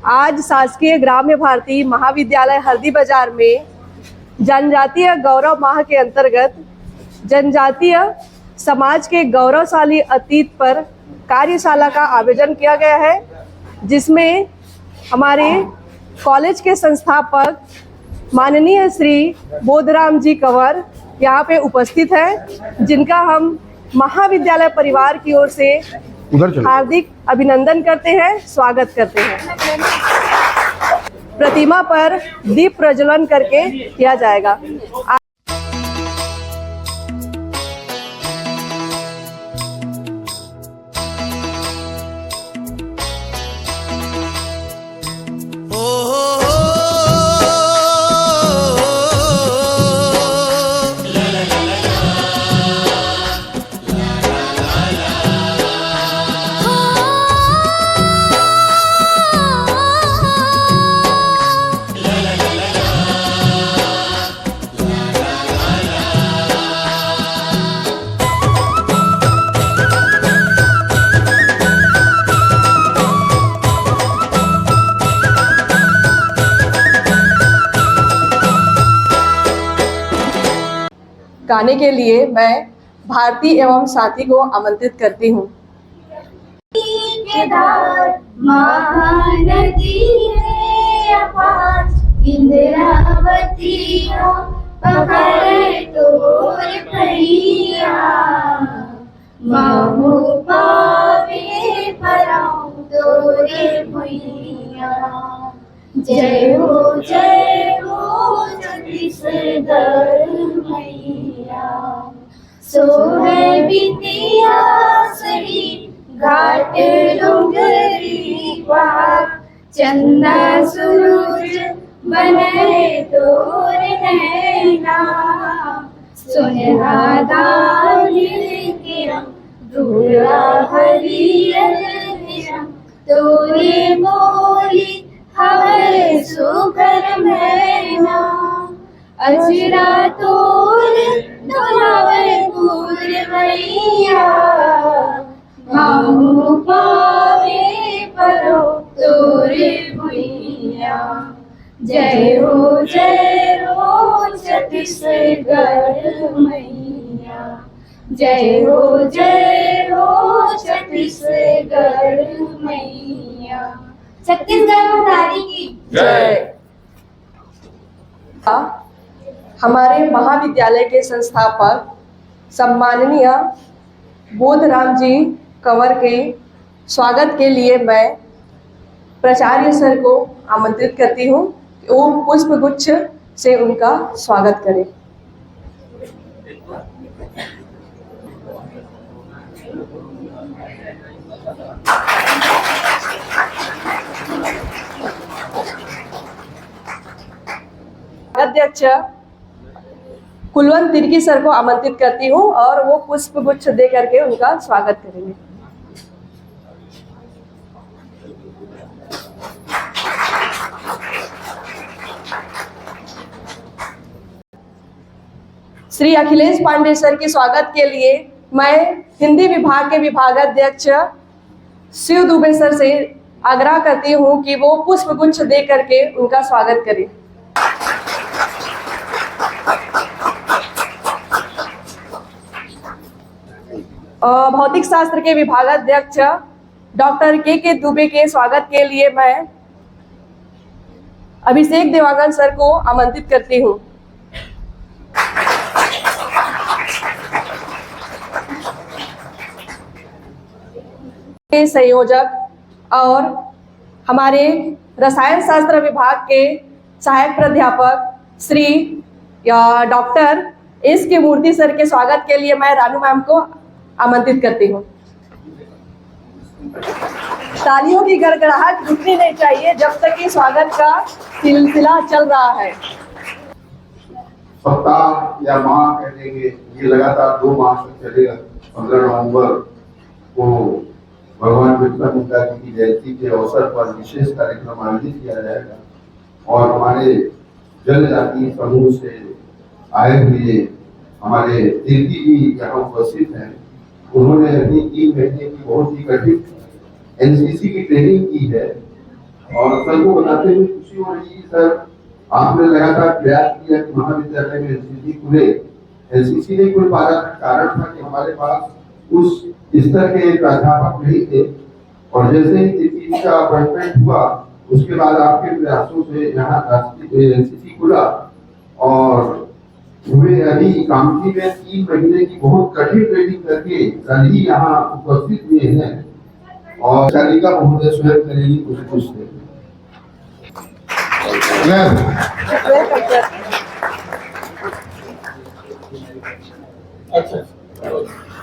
आज शासकीय ग्राम्य भारती महाविद्यालय हरदी बाजार में जनजातीय गौरव माह के अंतर्गत जनजातीय समाज के गौरवशाली अतीत पर कार्यशाला का आयोजन किया गया है, जिसमें हमारे कॉलेज के संस्थापक माननीय श्री बोधराम जी कंवर यहाँ पे उपस्थित हैं, जिनका हम महाविद्यालय परिवार की ओर से हार्दिक अभिनंदन करते हैं, स्वागत करते हैं। प्रतिमा पर दीप प्रज्वलन करके किया जाएगा। गाने के लिए मैं भारती एवं साथी को आमंत्रित करती हूँ। महानदी है अपार, इंद्रावती पकड़ तोर भैया, मामू पावे पराऊ तोरे भैया। जय हो छत्तीसगढ़ मैया, सोहे बिटिया सही घाट डोंगरी पहाड़, चंदा सूरज बने तोर नैना, सुनहरा दानी के रंग दूरा हरियर रंग, तोरे बोली हवे सुकर मैना, अजरा तोर दुलावे पूरवैया, मामू पावे परो तोरे भैया। जय हो छत्तीसगढ़ मैया, जय हो छत्तीसगढ़ मैया। छत्तीसगढ़ महारानी की जय। हमारे महाविद्यालय के संस्थापक सम्माननीय बोधराम जी कंवर के स्वागत के लिए मैं प्राचार्य सर को आमंत्रित करती हूँ कि वो पुष्प गुच्छ से उनका स्वागत करें। अध्यक्ष कुलवंत तिर्की सर को आमंत्रित करती हूँ और वो पुष्प गुच्छ दे करके उनका स्वागत करेंगे। श्री अखिलेश पांडे सर के स्वागत के लिए मैं हिंदी विभाग के विभागाध्यक्ष शिव दुबे सर से आग्रह करती हूँ कि वो पुष्प गुच्छ दे करके उनका स्वागत करें। भौतिक शास्त्र के विभागाध्यक्ष डॉक्टर के दुबे के स्वागत के लिए मैं अभिषेक देवांगन सर को आमंत्रित करती हूँ। के संयोजक और हमारे रसायन शास्त्र विभाग के सहायक प्राध्यापक श्री डॉक्टर एस के मूर्ति सर के स्वागत के लिए मैं रानू मैम को आमंत्रित करती हूँ। तालियों की गड़गड़ाहट रुकनी नहीं चाहिए जब तक कि स्वागत का सिलसिला चल रहा है। सप्ताह या माह कह देंगे, ये लगातार 2 माह तक चलेगा। 15 नवंबर को भगवान बिरसा मुंडा जी की जयंती के अवसर पर विशेष कार्यक्रम आयोजित किया जाएगा और हमारे जनजातीय समूह से आए हुए हमारे तिर्की जी यहाँ उपस्थित हैं। उन्होंने अभी 3 महीने की बहुत ही कठिन एनसीसी की ट्रेनिंग की है और सर को बताते हुए खुशी हो रही है सर, आपने लगातार प्रयास किया कि महाविद्यालय में एनसीसी खुले। एनसीसी नहीं खुल पा रहा था, कारण था कि हमारे पास उस स्तर के प्राध्यापक नहीं थे और जैसे ही एनसीसी का अपॉइंटमेंट हुआ उसके बाद आपके प्रयासों से यहाँ राष्ट्रीय एनसीसी खुला और हुए अभी कामठी में 3 महीने की बहुत कठिन ट्रेनिंग करके कल ही यहाँ उपस्थित हुए हैं और चालिका महोदय स्वयं करेंगी कुछ से।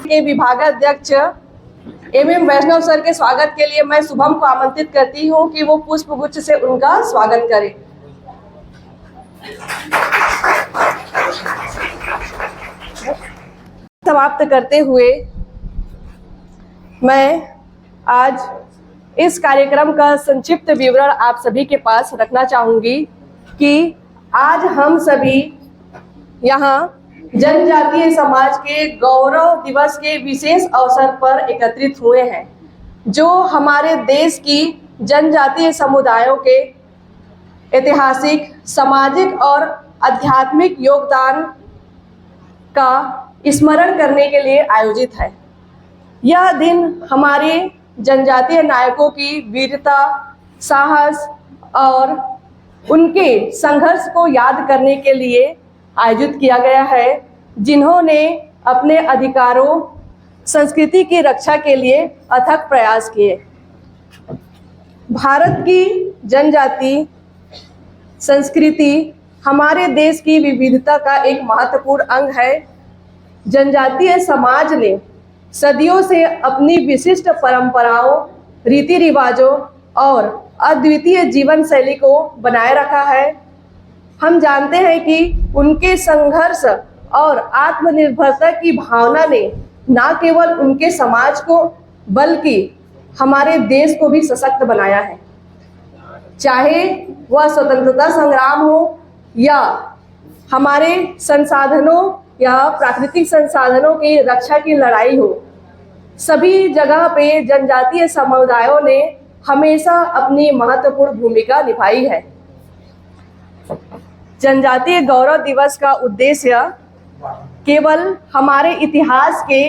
के विभागाध्यक्ष एम वैष्णव सर के स्वागत के लिए मैं शुभम को आमंत्रित करती हूँ कि वो पुष्प गुच्छ से उनका स्वागत करें। समाप्त करते हुए मैं आज इस कार्यक्रम का संक्षिप्त विवरण आप सभी के पास रखना चाहूंगी कि आज हम सभी यहाँ जनजातीय समाज के गौरव दिवस के विशेष अवसर पर एकत्रित हुए हैं, जो हमारे देश की जनजातीय समुदायों के ऐतिहासिक, सामाजिक और आध्यात्मिक योगदान का स्मरण करने के लिए आयोजित है। यह दिन हमारे जनजातीय नायकों की वीरता, साहस और उनके संघर्ष को याद करने के लिए आयोजित किया गया है, जिन्होंने अपने अधिकारों, संस्कृति की रक्षा के लिए अथक प्रयास किए। भारत की जनजाति संस्कृति हमारे देश की विविधता का एक महत्वपूर्ण अंग है। जनजातीय समाज ने सदियों से अपनी विशिष्ट परंपराओं, रीति रिवाजों और अद्वितीय जीवन शैली को बनाए रखा है। हम जानते हैं कि उनके संघर्ष और आत्मनिर्भरता की भावना ने न केवल उनके समाज को बल्कि हमारे देश को भी सशक्त बनाया है। चाहे वह स्वतंत्रता संग्राम हो या हमारे संसाधनों या प्राकृतिक संसाधनों की रक्षा की लड़ाई हो, सभी जगह पे जनजातीय समुदायों ने हमेशा अपनी महत्वपूर्ण भूमिका निभाई है। जनजातीय गौरव दिवस का उद्देश्य केवल हमारे इतिहास के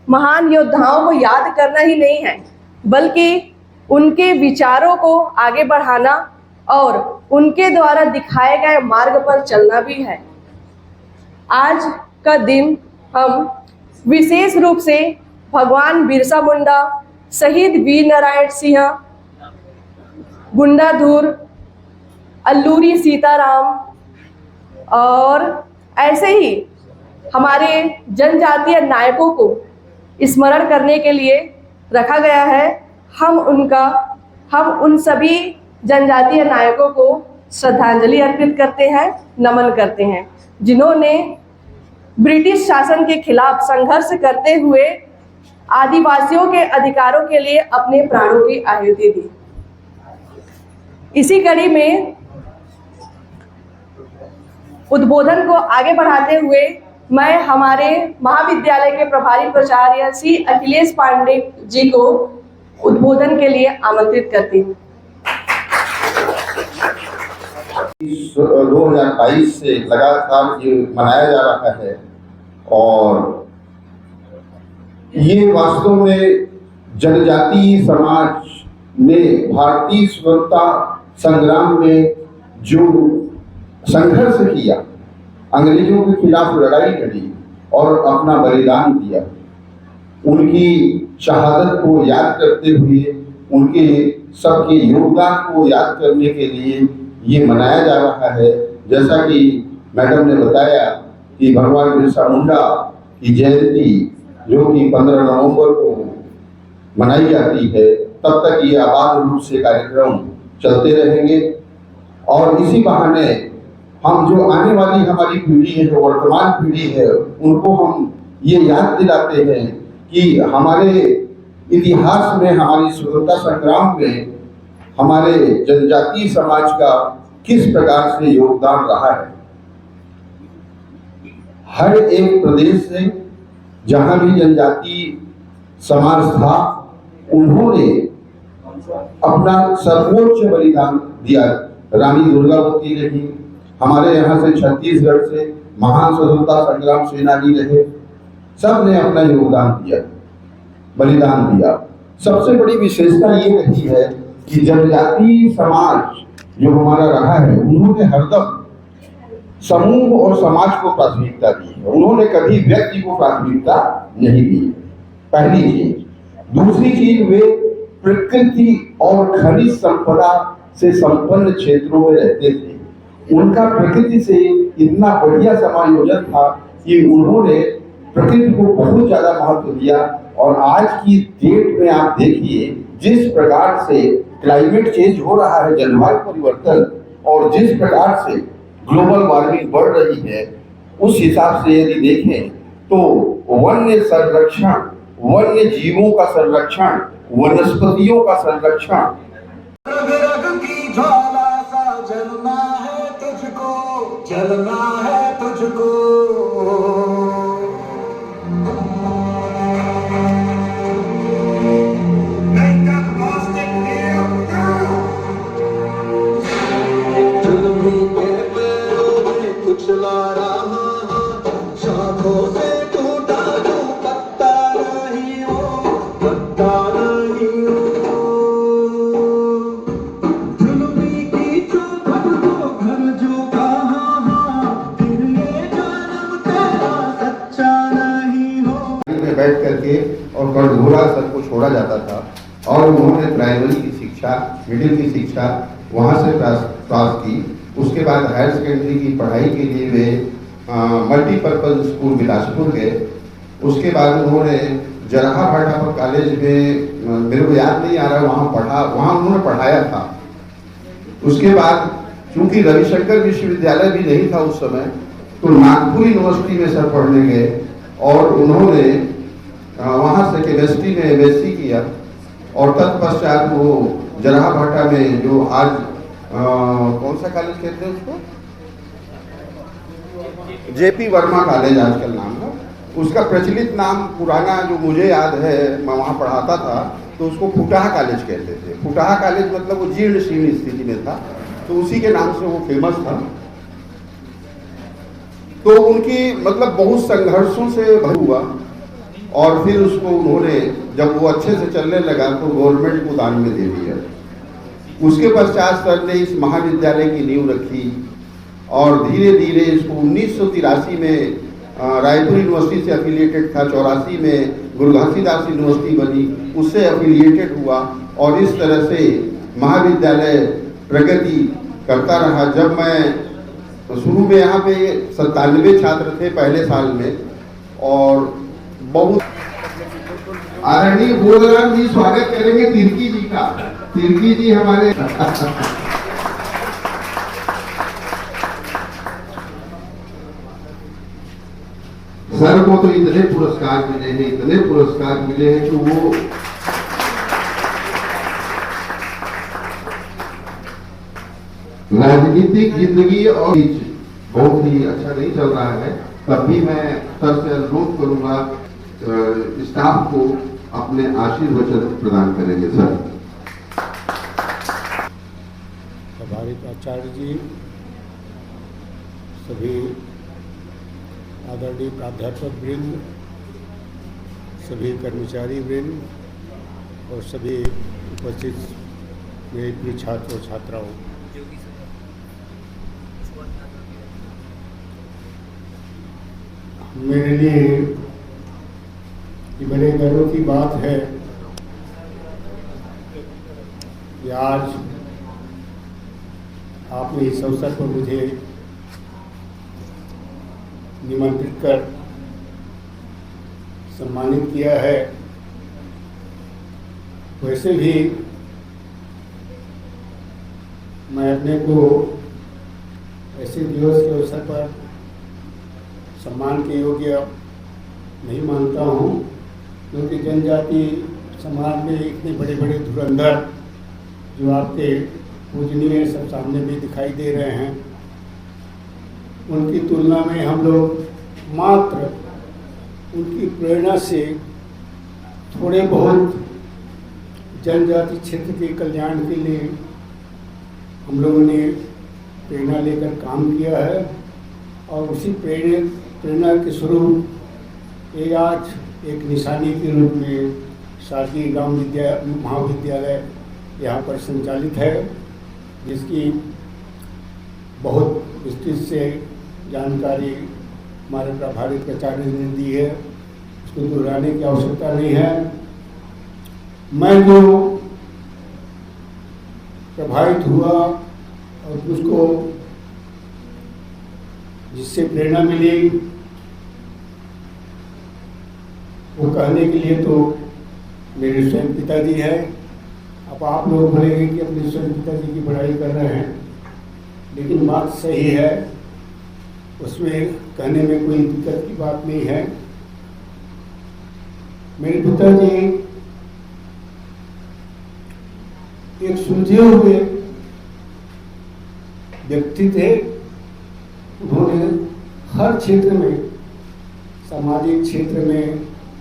महान योद्धाओं को याद करना ही नहीं है, बल्कि उनके विचारों को आगे बढ़ाना और उनके द्वारा दिखाए गए मार्ग पर चलना भी है। आज का दिन हम विशेष रूप से भगवान बिरसा मुंडा, शहीद वीर नारायण सिंह, गुंडाधुर, अल्लूरी सीताराम और ऐसे ही हमारे जनजातीय नायकों को स्मरण करने के लिए रखा गया है। हम उन सभी जनजातीय नायकों को श्रद्धांजलि अर्पित करते हैं, नमन करते हैं, जिन्होंने ब्रिटिश शासन के खिलाफ संघर्ष करते हुए आदिवासियों के अधिकारों के लिए अपने प्राणों की आहुति दी। इसी कड़ी में उद्बोधन को आगे बढ़ाते हुए मैं हमारे महाविद्यालय के प्रभारी प्राचार्य श्री अखिलेश पांडे जी को उद्बोधन के लिए आमंत्रित करती हूँ। 2022 से लगातार ये मनाया जा रहा है और ये वास्तव में जनजातीय समाज ने भारतीय स्वतंत्रता संग्राम में जो संघर्ष किया, अंग्रेजों के खिलाफ लड़ाई लड़ी और अपना बलिदान दिया, उनकी शहादत को याद करते हुए, उनके सबके योगदान को याद करने के लिए ये मनाया जा रहा है। जैसा कि मैडम ने बताया कि भगवान बिरसा मुंडा की जयंती जो कि 15 नवंबर को मनाई जाती है, तब तक ये आबाद रूप से कार्यक्रम चलते रहेंगे और इसी बहाने हम जो आने वाली हमारी पीढ़ी है, जो वर्तमान पीढ़ी है, उनको हम ये याद दिलाते हैं कि हमारे इतिहास में, हमारी स्वतंत्रता संग्राम में हमारे जनजातीय समाज का किस प्रकार से योगदान रहा है। हर एक प्रदेश से जहाँ भी जनजातीय समाज था, उन्होंने अपना सर्वोच्च बलिदान दिया। रानी दुर्गावती रही, हमारे यहाँ से छत्तीसगढ़ से महान स्वतंत्रता संग्राम सेनानी रहे, सब ने अपना योगदान दिया, बलिदान दिया। सबसे बड़ी विशेषता ये रही है कि जनजातीय समाज जो हमारा रहा है, उन्होंने हरदम समूह और समाज को प्राथमिकता दी है, उन्होंने कभी व्यक्ति को प्राथमिकता नहीं दी। पहली चीज। दूसरी चीज, वे प्रकृति और खनिज संपदा से संपन्न क्षेत्रों में रहते थे। उनका प्रकृति से इतना बढ़िया समायोजन था कि उन्होंने प्रकृति को बहुत ज्यादा महत्व दिया। और आज की डेट में आप देखिए जिस प्रकार से क्लाइमेट चेंज हो रहा है, जलवायु परिवर्तन, और जिस प्रकार से ग्लोबल वार्मिंग बढ़ रही है, उस हिसाब से यदि देखें तो वन्य संरक्षण, वन्य जीवों का संरक्षण, वनस्पतियों का संरक्षण, रग की ज्वाला सा जलना है तुझको, जलना है तुझको। बैठ करके और कटघोरा सबको छोड़ा जाता था। और उन्होंने प्राइमरी की शिक्षा, मिडिल की शिक्षा वहाँ से प्राप्त की। उसके बाद हायर सेकेंडरी की पढ़ाई के लिए वे मल्टीपर्पज स्कूल बिलासपुर गए। उसके बाद उन्होंने जराहा भाटापुर कॉलेज में, मेरे को याद नहीं आ रहा, वहाँ उन्होंने पढ़ाया था। उसके बाद चूंकि रविशंकर विश्वविद्यालय भी नहीं था उस समय, तो नागपुर यूनिवर्सिटी में सर पढ़ने गए और उन्होंने वहाँ से केमिस्ट्री में MSc किया। और तत्पश्चात वो जराहा भाटा में, जो आज कौन सा कॉलेज कहते हैं उसको, JP वर्मा कॉलेज आजकल नाम है उसका, प्रचलित नाम पुराना जो मुझे याद है, मैं वहाँ पढ़ाता था तो उसको फुटाहा कॉलेज कहते थे। फुटाहा कॉलेज मतलब वो जीर्ण शीर्ण स्थिति में था, तो उसी के नाम से वो फेमस था। तो उनकी मतलब बहुत संघर्षों से भर हुआ और फिर उसको उन्होंने, जब वो अच्छे से चलने लगा तो गवर्नमेंट को दान में दे दिया। उसके पश्चात सर ने इस महाविद्यालय की नींव रखी और धीरे धीरे इसको 1983 में रायपुर यूनिवर्सिटी से एफिलिएटेड था, 84 में गुरु घासीदास यूनिवर्सिटी बनी, उससे एफिलिएटेड हुआ और इस तरह से महाविद्यालय प्रगति करता रहा। जब मैं शुरू में यहाँ पे 97 छात्र थे पहले साल में, और बहुत आदरणीय बोधराम जी स्वागत करेंगे तिर्की जी का। तिर्की जी हमारे सर को तो इतने पुरस्कार मिले हैं, इतने पुरस्कार मिले हैं कि वो राजनीतिक जिंदगी और बहुत ही अच्छा नहीं चल रहा है, तब भी मैं सर से अनुरोध करूंगा स्टाफ को अपने आशीर्वचन प्रदान करेंगे। सर आभारित आचार्य जी, सभी आदरणीय प्राध्यापक वृंद, सभी कर्मचारी वृंद और सभी उपस्थित मेरे प्रिय छात्र और छात्राओं, मेरे लिए ये बड़े गर्व की बात है कि आज आपने इस अवसर पर मुझे निमंत्रित कर सम्मानित किया है। वैसे भी मैं अपने को ऐसे दिवस के अवसर पर सम्मान के योग्य नहीं मानता हूँ, क्योंकि जनजाति समाज में इतने बड़े बड़े धुरंधर जो आपके पूजनीय सब सामने भी दिखाई दे रहे हैं, उनकी तुलना में हम लोग मात्र उनकी प्रेरणा से थोड़े बहुत जनजाति क्षेत्र के कल्याण के लिए हम लोगों ने प्रेरणा लेकर काम किया है और उसी प्रेरणा के स्वरूप ये आज एक निशानी के रूप में शासकीय ग्राम महाविद्यालय यहाँ पर संचालित है, जिसकी बहुत विस्तृत से जानकारी हमारे प्रभारी प्राचार्य ने दी है, उसको दोहराने की आवश्यकता नहीं है। मैं जो प्रभावित हुआ और उसको जिससे प्रेरणा मिली वो कहने के लिए तो मेरे स्वयं पिताजी है। अब आप लोग बोलेंगे कि अपने स्वयं पिताजी की बड़ाई कर रहे हैं, लेकिन बात सही है, उसमें कहने में कोई दिक्कत की बात नहीं है। मेरे पिताजी एक सुलझे हुए व्यक्ति थे। उन्होंने हर क्षेत्र में, सामाजिक क्षेत्र में,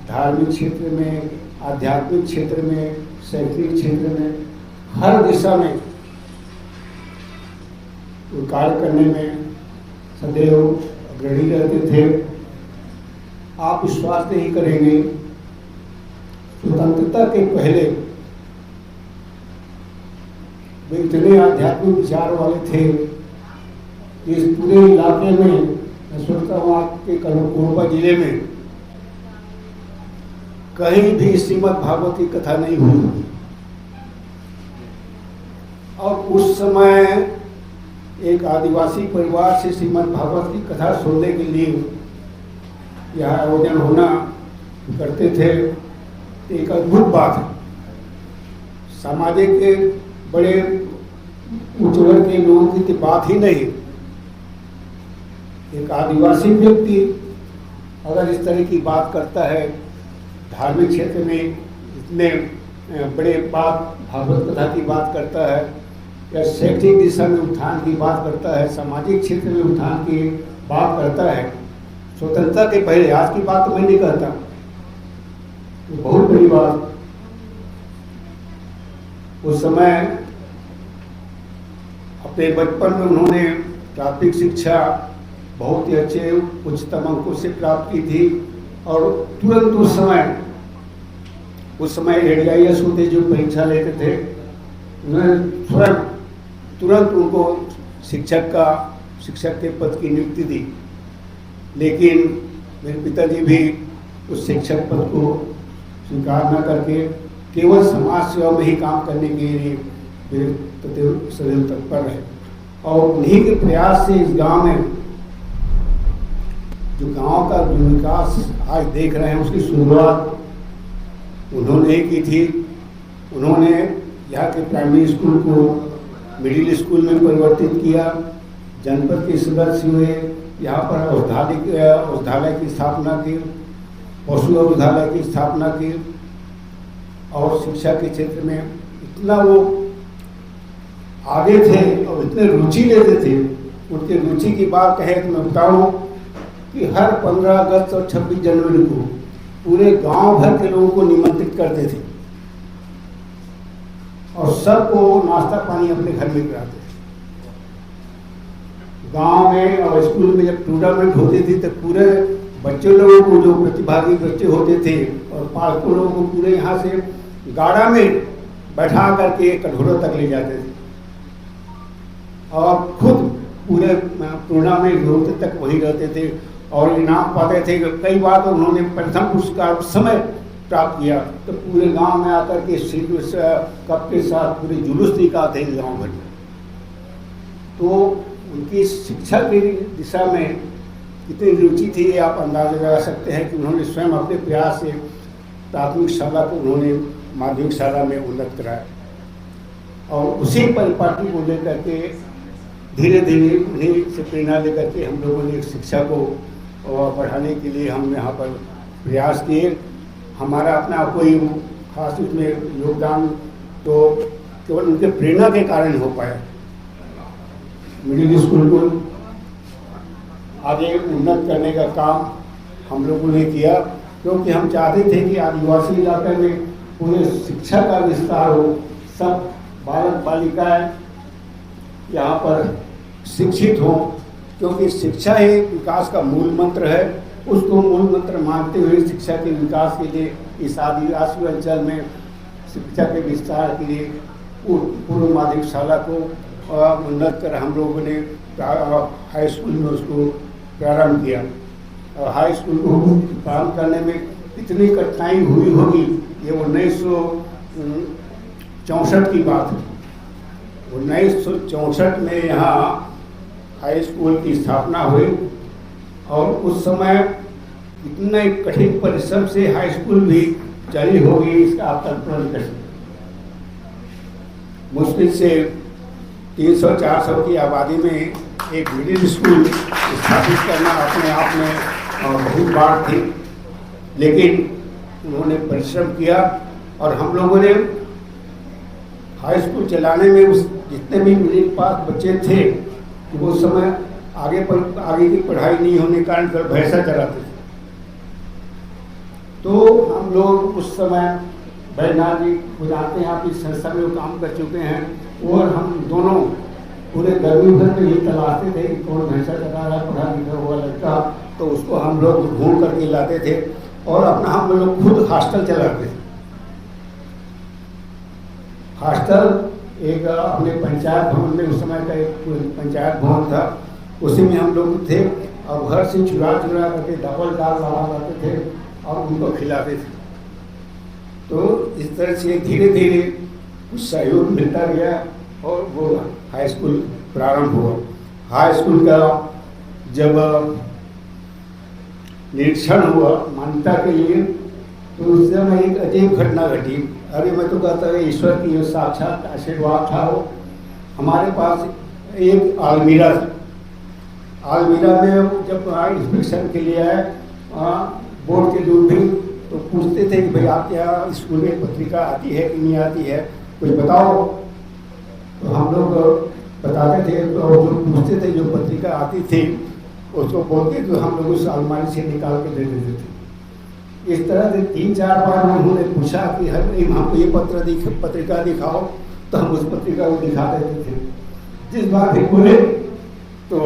धार्मिक क्षेत्र में, आध्यात्मिक क्षेत्र में, शैक्षणिक क्षेत्र में, हर दिशा में वो कार्य करने में सदैव अग्रणी रहते थे। आप विश्वास नहीं करेंगे, स्वतंत्रता के पहले वे इतने आध्यात्मिक विचार वाले थे कि इस पूरे इलाके में, मैं सोचता हूँ आपके कोरबा जिले में कहीं भी श्रीमद् भागवत की कथा नहीं हुई। और उस समय एक आदिवासी परिवार से श्रीमद् भागवत की कथा सुनने के लिए यह आयोजन होना करते थे। एक अद्भुत बात है, सामाजिक के बड़े उच्च वर्ग के लोगों की तो बात ही नहीं। एक आदिवासी व्यक्ति अगर इस तरह की बात करता है, धार्मिक क्षेत्र में इतने बड़े बात भागवत कथा की बात करता है, या शैक्षिक दिशा में उत्थान की बात करता है, सामाजिक क्षेत्र में उत्थान की बात करता है, स्वतंत्रता के पहले, आज की बात तो मैं नहीं कहता, तो बहुत बड़ी बात। उस समय अपने बचपन में उन्होंने प्राथमिक शिक्षा बहुत ही अच्छे उच्चतम अंकों से प्राप्त की थी और तुरंत उस समय ADIS होते जो परीक्षा लेते थे, उन्होंने तुरंत उनको शिक्षक के पद की नियुक्ति दी। लेकिन मेरे पिताजी भी उस शिक्षक पद को स्वीकार न करके केवल समाज सेवा में ही काम करने के लिए सदैव तत्पर रहे। और उन्हीं के प्रयास से इस गांव में, जो गांव का जो विकास आज देख रहे हैं, उसकी शुरुआत उन्होंने ही की थी। उन्होंने यहाँ के प्राइमरी स्कूल को मिडिल स्कूल में परिवर्तित किया, जनपद के सदस्य हुए, यहाँ पर औषधालय की स्थापना की, पशु औषधालय की स्थापना की, और शिक्षा के क्षेत्र में इतना वो आगे थे और इतने रुचि लेते थे। उनके रुचि की बात कहें तो मैं बताऊँ कि हर 15 अगस्त और 26 जनवरी को पूरे गांव भर के लोगों को निमंत्रित करते थे और सबको नाश्ता पानी अपने घर में कराते थे। गांव में और स्कूल में जब टूर्नामेंट होती थी तो पूरे बच्चे लोगों को, जो प्रतिभागी बच्चे होते थे और पालकों लोगों को पूरे यहाँ से गाड़ा में बैठा करके कटघोरा तक ले जाते थे और खुद पूरे टूर्नामेंट होते तक वहीं रहते थे और इनाम पाते थे। कई बार तो उन्होंने प्रथम पुरस्कार उस समय प्राप्त किया, तो पूरे गांव में आकर के कप के साथ पूरे जुलूस निकालते थे गांव भर में। तो उनकी शिक्षा की दिशा में कितनी रुचि थी, आप अंदाजा लगा सकते हैं कि उन्होंने स्वयं अपने प्रयास से प्राथमिक शाला को उन्होंने माध्यमिक शाला में उन्नत कराया और उसी परिपाटी को लेकर के धीरे धीरे उन्हीं से प्रेरणा लेकर के हम लोगों ने शिक्षा को बढ़ाने के लिए हम यहाँ पर प्रयास किए। हमारा अपना कोई खास उसमें योगदान तो केवल उनके प्रेरणा के कारण हो पाया। मिडिल स्कूल को आगे उन्नत करने का काम हम लोगों ने किया, क्योंकि हम चाहते थे कि आदिवासी इलाके में पूरे शिक्षा का विस्तार हो, सब बालक बालिकाएं यहाँ पर शिक्षित हों, क्योंकि शिक्षा ही विकास का मूल मंत्र है। उसको मूल मंत्र मानते हुए शिक्षा के विकास के लिए इस आदिवासी अंचल में शिक्षा के विस्तार के लिए पूर्व माध्यमिक शाला को उन्नत कर हम लोगों ने हाई स्कूल में उसको प्रारंभ किया। और हाई स्कूल को प्रारंभ करने में कितनी कठिनाई हुई होगी, ये 1964 की बात है। 1964 में यहाँ हाई स्कूल की स्थापना हुई और उस समय इतने कठिन परिश्रम से हाई स्कूल भी चली होगी, इसका आप कल्पना नहीं कर सकते। मुश्किल से 300-400 की आबादी में एक मिडिल स्कूल स्थापित करना अपने आप में बहुत बात थी, लेकिन उन्होंने परिश्रम किया और हम लोगों ने हाई स्कूल चलाने में उस जितने भी मिडिल पास बच्चे थे वो समय आगे की पढ़ाई नहीं होने के कारण घर भैंसा चलाते थे। तो हम लोग उस समय बैजनाथ जी को जानते हैं, आप इस संस्था में काम कर चुके हैं, और हम दोनों पूरे गर्मी भर में ये तलाशते थे कि कौन भैंसा चला रहा है, पढ़ा लिखा हुआ लड़का, तो उसको हम लोग ढूंढ करके लाते थे और अपना हम लोग खुद हॉस्टल चलाते थे। हॉस्टल एक अपने पंचायत भवन में, उस समय का एक पंचायत भवन था, उसी में हम लोग थे और घर से चुरा करके डबल दाल लगा करते थे और उनको खिलाते थे। तो इस तरह से धीरे धीरे कुछ सहयोग मिलता गया और वो हाई स्कूल प्रारंभ हुआ। हाई स्कूल का जब निरीक्षण हुआ मान्यता के लिए, तो उस समय एक अजीब घटना घटी। अरे मैं तो कहता है ईश्वर की जो साक्षात आशीर्वाद था वो। हमारे पास एक अलमीरा था। अलमीरा में जब इंस्पेक्शन के लिए आए बोर्ड के लोग भी, तो पूछते थे कि भाई आपके यहाँ स्कूल में पत्रिका आती है कि नहीं आती है, कुछ बताओ। तो हम लोग बताते थे, तो जो पूछते थे जो पत्रिका आती थी उसको बोलते तो हम लोग उस अलमारी से निकाल के दे देते थे। इस तरह से 3-4 बार उन्होंने पूछा कि हमको ये पत्रिका दिखाओ, तो हम उस पत्रिका को दिखा देते थे। जिस बार भी बोले तो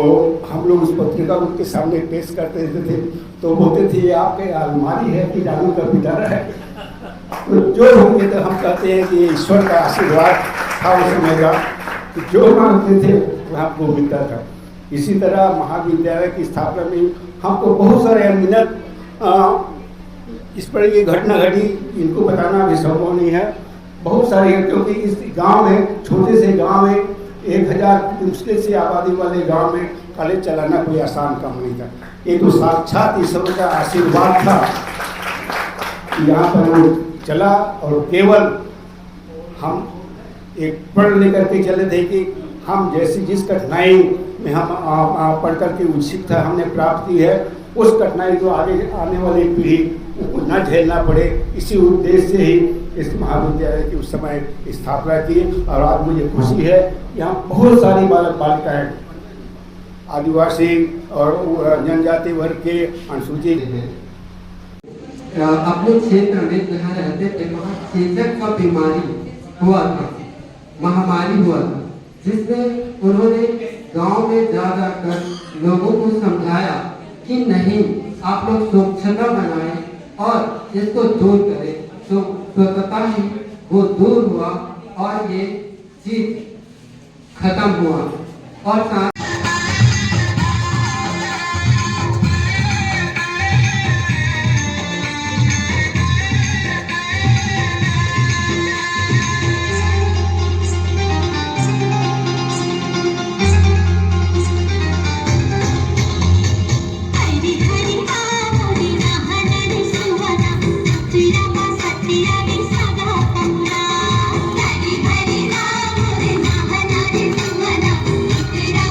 हम लोग उस पत्रिका को उनके सामने पेश करते रहते थे, तो बोलते थे ये आपके अलमारी है कि जादू का पिटारा है। तो जो होंगे तो हम कहते हैं कि ईश्वर का आशीर्वाद था उस समय का, जो मांगते थे वो हमको मिलता था। इसी तरह महाविद्यालय की स्थापना में हमको बहुत सारे अनगिनत इस पर ये घटना घटी, इनको बताना भी संभव नहीं है। बहुत सारी, क्योंकि इस गांव में, छोटे से गांव में 1000 मुश्किल से आबादी वाले गांव में कॉलेज चलाना कोई आसान काम नहीं था। ये तो साक्षात ईश्वर का आशीर्वाद था कि यहाँ पर वो चला। और केवल हम एक पढ़ लेकर के चले थे कि हम जैसी जिस कठिनाई में हम पढ़ करके उत्सुक था हमने प्राप्त की है, उस कठिनाई को आगे आने वाली पीढ़ी को न झेलना पड़े, इसी उद्देश्य से ही इस महाविद्यालय की उस समय स्थापना की। और आज मुझे खुशी है यहाँ बहुत सारी बालक बालिकाएं आदिवासी और जनजाति वर्ग के अनुसूचित अपने क्षेत्र में जहाँ रहते थे वहाँ चेचक का बीमारी हुआ था, महामारी हुआ था, जिसमें उन्होंने गांव में जा जाकर लोगों को समझाया कि नहीं, आप लोग स्वच्छता बनाएं और इसको दूर करें। तो स्वतः ही वो दूर हुआ और ये चीज खत्म हुआ। और साथ हरी हरी राम रे नाहना रे सुवना तेरा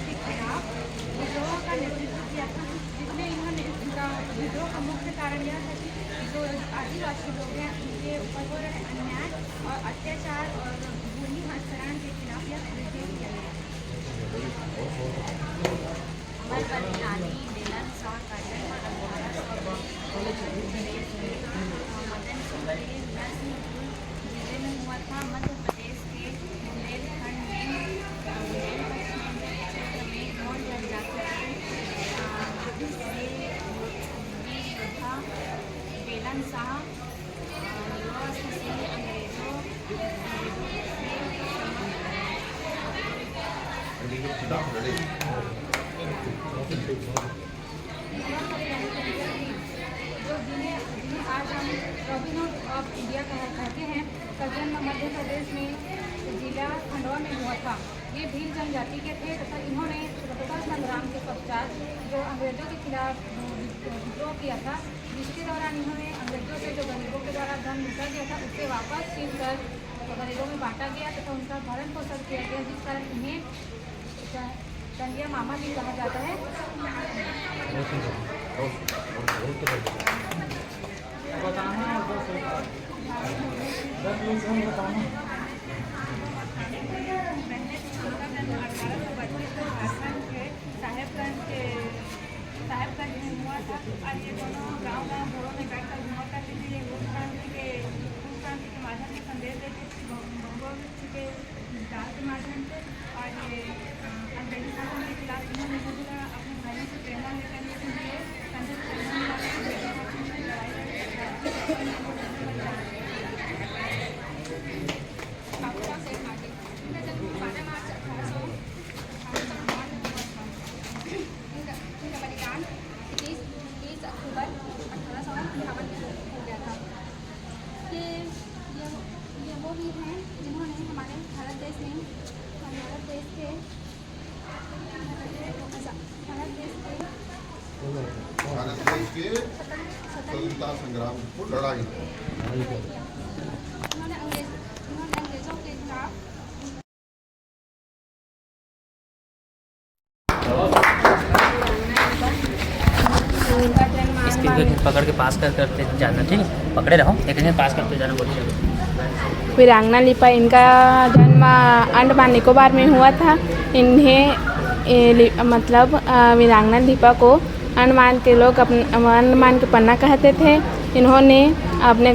के खिलाफ विद्रोह का नेतृत्व किया था, जिसमें इन्होंने इनका विद्रोह का मुख्य कारण यह था कि जो आदिवासी लोग हैं उनके ऊपर हो रहे अन्याय और अत्याचार और भूमि हस्तांतरण के खिलाफ यह विद्रोह किया गया। अमर बलिदानी बेलन शाह का जन्म 1820 मदन सिंह के नरसिंहपुर जिले में हुआ था। मध्य प्रदेश के बुंदेलखंड में क्षेत्र में गौड़ जनजाति योद्धा बेलन शाह से अंग्रेजों जो जिन्हें आज हम रॉबिन हुड ऑफ इंडिया कहते हैं, का जन्म मध्य प्रदेश में जिला खंडवा में हुआ था। ये भील जनजाति के थे तथा इन्होंने स्वतंत्रता संग्राम के पश्चात जो अंग्रेजों के खिलाफ विद्रोह किया था, जिसके दौरान इन्होंने अंग्रेजों से जो गरीबों के द्वारा धन लूटा गया था उससे वापस छीन कर गरीबों में बांटा गया तथा उनका भरण पोषण किया गया, जिस कारण इन्हें दंडिया मामा भी कहा जाता है। साहेबगंज में हुआ था और ये दोनों गाँव घरों में बैठकर हुआ करते थे। भूल क्रांति के माध्यम से संदेश देते थे, भगवत के विचार के माध्यम से। और ये अंग्रेजी शासन के खिलाफ इन्होंने अपने भाइयों से प्रेरणा लेकर ये वो वीर हैं जिन्होंने हमारे भारत देश के स्वतंत्रता संग्राम को लड़ाई इन्होंने अंग्रेजों के खिलाफ इसके पकड़ के पास करते जाना, ठीक है, पकड़े रहो, लेकिन पास करते जाना बोलिए। वीरांगना लिपा, इनका जन्म अंडमान निकोबार में हुआ था। इन्हें मतलब वीरांगना लिपा को अंडमान के लोग अंडमान के पन्ना कहते थे। इन्होंने अपने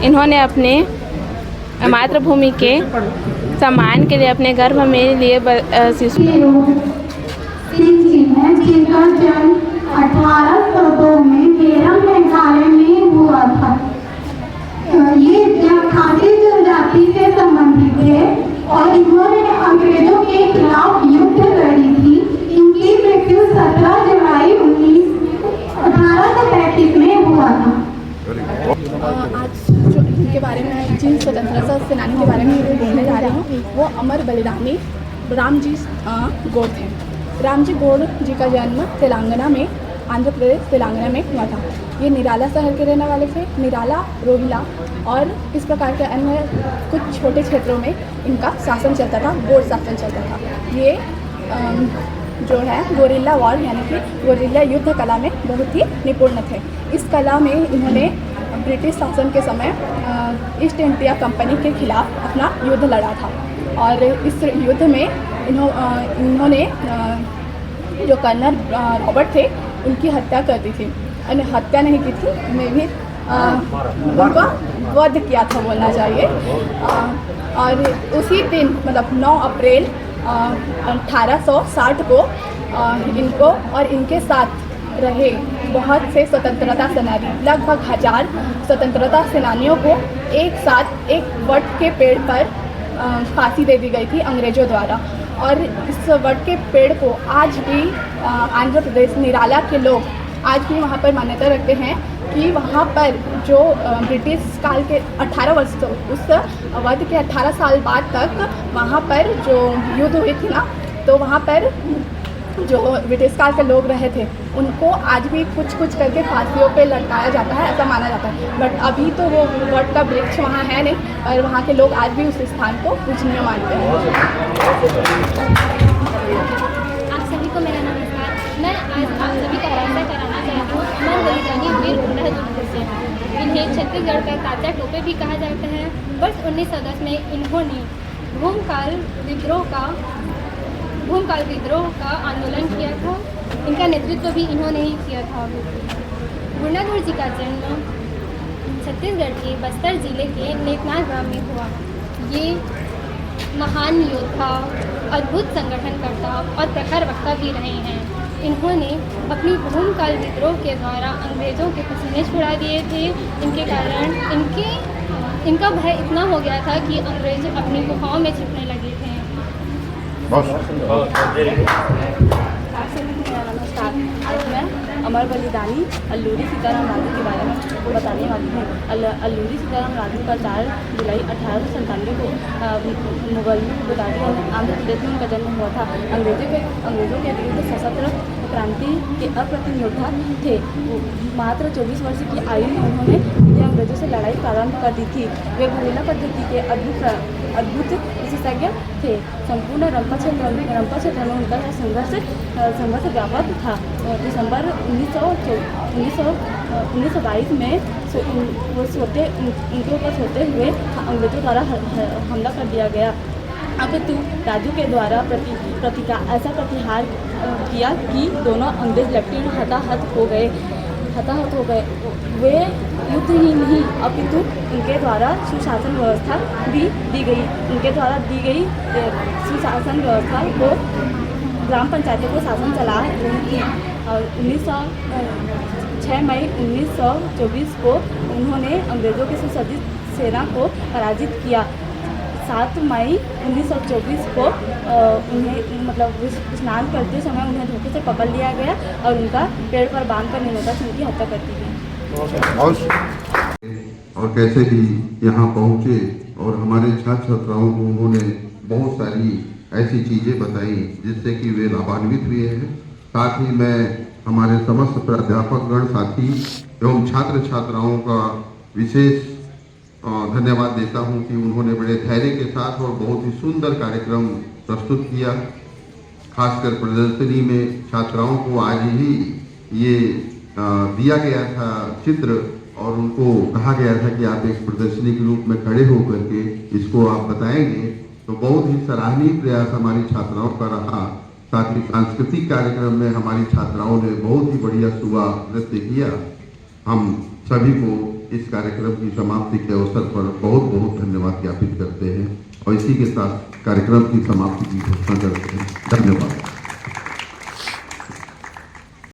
इन्होंने अपने मातृभूमि के सम्मान के लिए अपने गर्भ में लिए शिशु जिनका जन्म 1802 में केरल मेघालय में हुआ था। ये खासी जनजाति से संबंधित थे और इन्होंने अंग्रेजों के खिलाफ युद्ध लड़ी थी। इनकी मृत्यु 17 जुलाई 1835 में हुआ था। आज जो इनके बारे में, जिन स्वतंत्रता सेनानी के बारे में बोलने जा रही हूँ, वो अमर बलिदानी रामजी गौड़ थे। रामजी गौड़ जी का जन्म तेलंगाना में, आंध्र प्रदेश तेलंगाना में हुआ था। ये निराला शहर के रहने वाले थे। निराला, रोहिला और इस प्रकार के अन्य कुछ छोटे क्षेत्रों में इनका शासन चलता था, गौड़ शासन चलता था। ये जो है गोरिल्ला वॉर यानी कि गोरिल्ला युद्ध कला में बहुत ही निपुण थे। इस कला में इन्होंने ब्रिटिश शासन के समय ईस्ट इंडिया कंपनी के खिलाफ अपना युद्ध लड़ा था और इस युद्ध में इन्होंने जो कर्नल रॉबर्ट थे उनकी हत्या कर दी थी। हत्या नहीं की थी, उन्हें भी उनका वध किया था बोलना चाहिए। और उसी दिन मतलब 9 अप्रैल 1860 को इनको और इनके साथ रहे बहुत से स्वतंत्रता सेनानी, लगभग 1000 स्वतंत्रता सेनानियों को एक साथ एक वट के पेड़ पर फांसी दे दी गई थी अंग्रेजों द्वारा। और इस वट के पेड़ को आज भी आंध्र प्रदेश निराला के लोग आज भी वहाँ पर मान्यता रखते हैं कि वहाँ पर जो ब्रिटिश काल के 18 वर्ष उस वध के 18 साल बाद तक वहाँ पर जो युद्ध हुई थी ना, तो वहाँ पर जो ब्रिटिश काल के लोग रहे थे उनको आज भी कुछ कुछ करके फांसियों पे लटकाया जाता है, ऐसा माना जाता है। बट अभी तो वो वट का वृक्ष वहाँ है नहीं, और वहाँ के लोग आज भी उस स्थान को पूजनीय मानते हैं। आप सभी को मेरा नमस्कार। मैं आज आप सभी का परिचय कराना चाहती हूँ अमर बलिदानी वीर बुढ़ादुर्ग से। इन्हें छत्तीसगढ़ का तात्या टोपे भी कहा जाता है। वर्ष 1910 में इन्होंने भूमकाल विद्रोह का आंदोलन किया था। इनका नेतृत्व भी इन्होंने ही किया था। बुढ़ादुर्ग जी का जन्म छत्तीसगढ़ के बस्तर जिले के नेतनार ग्राम में हुआ। ये महान योद्धा, अद्भुत संगठनकर्ता और प्रखर वक्ता भी रहे हैं। इन्होंने अपनी भूमकाल विद्रोह के द्वारा अंग्रेज़ों के पसीने छुड़ा दिए थे। इनके कारण इनका भय इतना हो गया था कि अंग्रेज अपनी गुफाओं में छिपने लगे थे। नमस्कार। आज मैं अमर बलिदानी अल्लूरी सीताराम राजू के बारे में बताने वाली हूँ। अल्लूरी सीताराम राजू का 4 जुलाई 1897 को मुगलों की बदारी आंध्र प्रदेश में उनका जन्म हुआ था। अंग्रेज़ों के विरुद्ध सशस्त्र क्रांति के अप्रतिम योद्धा थे। मात्र 24 वर्ष की आयु में उन्होंने अंग्रेज़ों से लड़ाई प्रारंभ कर दी थी। वे गुरिल्ला पद्धति के अद्भुत विशेषज्ञ थे। संपूर्ण रंपा क्षेत्र में उनका संघर्ष व्यापक था। दिसंबर 1922 में उनके ऊपर सोते हुए अंग्रेज़ों द्वारा हमला कर दिया गया। अपितु राजू के द्वारा ऐसा प्रतिहार किया कि दोनों अंग्रेज लेफ्टिनेंट हताहत हो गए। वे युद्ध ही नहीं अपितु उनके द्वारा सुशासन व्यवस्था भी दी गई। उनके द्वारा दी गई सुशासन व्यवस्था को ग्राम पंचायतों को शासन चला रही थी। और 6 मई 1924 को उन्होंने अंग्रेज़ों की सुसज्जित सेना को पराजित किया। 7 मई 1924 को उन्हें स्नान करते समय उन्हें धोखे से पकड़ लिया गया और उनका पेड़ पर बांधकर निर्मता सिंह की हत्या कर दी गई। और कैसे भी यहाँ पहुँचे और हमारे छात्र छात्राओं को उन्होंने बहुत सारी ऐसी चीज़ें बताई जिससे कि वे लाभान्वित हुए हैं। साथ ही मैं हमारे समस्त प्राध्यापकगण साथी एवं छात्र छात्राओं का विशेष धन्यवाद देता हूं कि उन्होंने बड़े धैर्य के साथ और बहुत ही सुंदर कार्यक्रम प्रस्तुत किया। खासकर प्रदर्शनी में छात्राओं को आज ही ये दिया गया था चित्र और उनको कहा गया था कि आप एक प्रदर्शनी के रूप में खड़े होकर के इसको आप बताएंगे, तो बहुत ही सराहनीय प्रयास हमारी छात्राओं का रहा। साथ ही सांस्कृतिक कार्यक्रम में हमारी छात्राओं ने बहुत ही बढ़िया सुबह नृत्य किया। हम सभी को इस कार्यक्रम की समाप्ति के अवसर पर बहुत बहुत धन्यवाद ज्ञापित करते हैं और इसी के साथ कार्यक्रम की समाप्ति की घोषणा करते हैं। धन्यवाद।